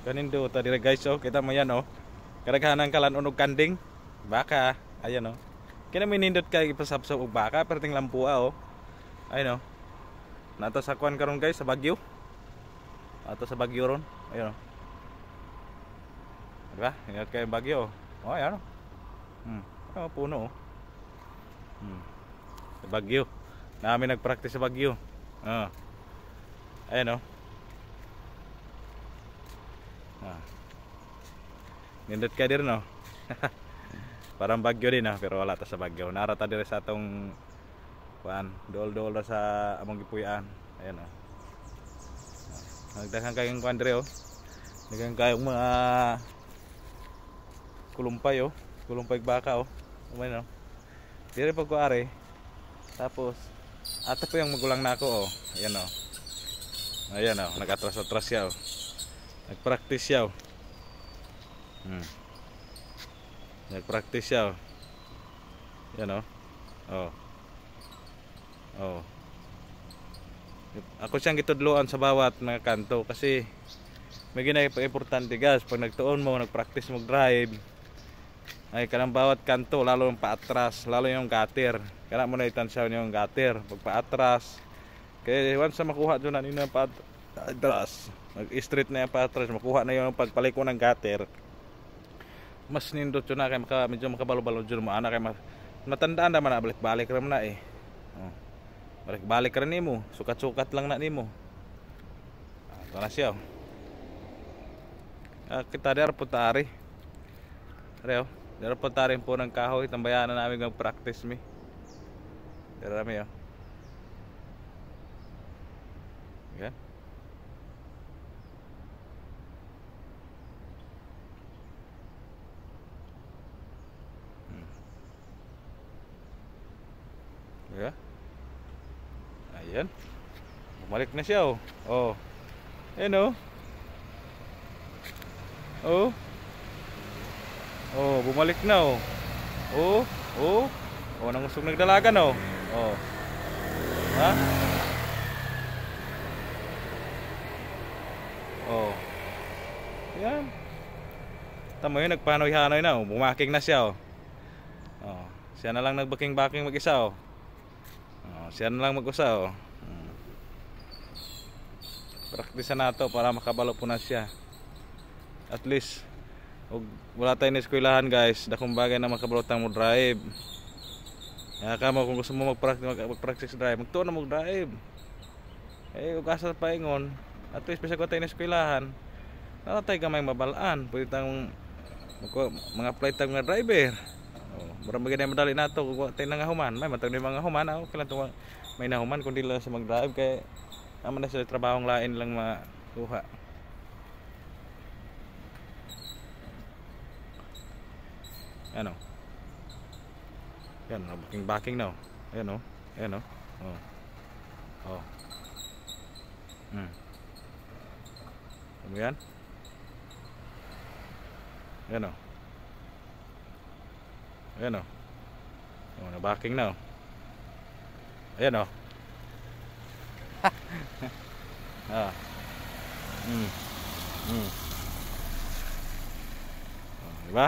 Kanindo ta dire guys oh, kita mo yan oh. Kadaghanan kalan unog kanding. Baka, ayan oh. Kina minindot kay ipasabsab og baka perting lampua oh. Ayun oh. Nato sa kuan karon guys sa Baguio. Ato sa Baguio ron. Ayun oh. Diba? Ingat kay Baguio. Oh, ayan oh. Oh, puno oh. Sa Baguio. Namin nagpractice sa Baguio. Ayan oh. Nindot ka din no. Parang Baguio din pero wala ta sa Baguio. Narata dire sa atong kuan, dol-dol sa among gipuy-an. Ayan oh. Nagdaghang kayong kuan dire oh. Daghang kayong mga kulumpay oh. Kulumpay baka oh. Ayan oh. Dire pag kuare. Tapos ato po yung magulang nako oh. Ayan oh. Ayan oh, nag-atras-atras siya oh. Nag-practice siya oh. Nag-practice siya oh. Yan oh. Oh. Oh. Ako siyang gitudloan sa bawat mga kanto kasi may ginay-importante guys pag nagtuon mo, nag-practice mo drive ay kanang bawat kanto lalo yung paatras, lalo yung gutter. Kana mo na itansyaw yung gutter pag paatras. Kaya once na makuha dyan na yung paatras, mag-straight na yung paatras, makuha na yung pagpaliko ng gutter. Mas nindot yun na kaya medyo makabalo-balo dyan mo ana kaya matandaan naman na balik-balik rin na eh. Balik-balik rin nimo, sukat-sukat lang na nimo. Ito na siya kita dari putari reo dari putari po ng kahoy tambayan na namin mag-practice mi dari rami oh. Yan ya. Ayan. Bumalik na siya oh. Oh. Ayan oh. Oh. Oh, bumalik na oh. Oh, oh. Oh, nangusog nagdalagan oh. Oh. Ha? Oh. Ayan. Tama yun, nagpanoy-hanoy na oh. Bumaking na siya oh. Oh. Siya na lang nagbaking-baking mag-isa oh. Siya na lang mag-usa oh. Practice na to para makabalo po na siya. At least wala tayong eskwelahan guys, dakong bagay na makabalotang mo drive. Kaya ka mo kung gusto mo mag-practice drive, magtuon na mo drive. Eh ug asa paingon, at least bisa ko tayong eskwelahan. Wala tayo gamay mabalaan, pwede tayong mga flight tag mga driver. Murang bagay na madali nato kung tayo nangahuman. May matag na mga human ako kailan to may nahuman kundi lang sa mag-drive kay naman na sila trabahong lain lang makuha. Ano? Yan, backing now. Ayan oh. Ayan oh. Oh. Oh. Ano yan? Ayan oh. Ayan o. Oh, na-backing na o. Ayan o. Oh, diba?